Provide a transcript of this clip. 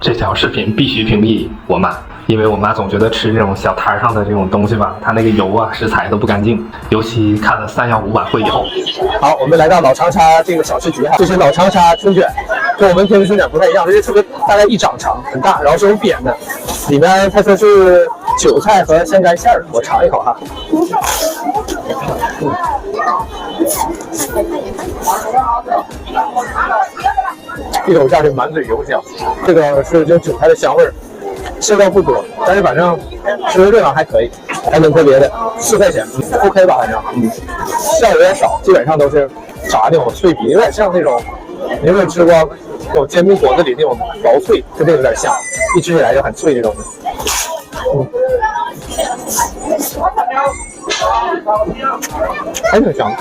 这条视频必须屏蔽我妈，因为我妈总觉得吃这种小摊上的这种东西吧，它那个油啊、食材都不干净。尤其看了315晚会以后。好，我们来到老长沙这个小吃局哈，这是老长沙春卷，跟我们平时春卷不太一样，这是特别大概一掌长，很大，然后是用扁的，里面它说是韭菜和香干馅儿，我尝一口哈。一口下去满嘴油香，这个是就韭菜的香味儿，馅料不多，但是反正吃的热量还可以，还挺特别的，4块钱，OK 吧，反正，馅有点少，基本上都是炸那种脆皮，有点像那种，你有没有吃过那种煎饼果子里那种薄脆，跟这个有点像，一吃起来就很脆那种的，还挺香的。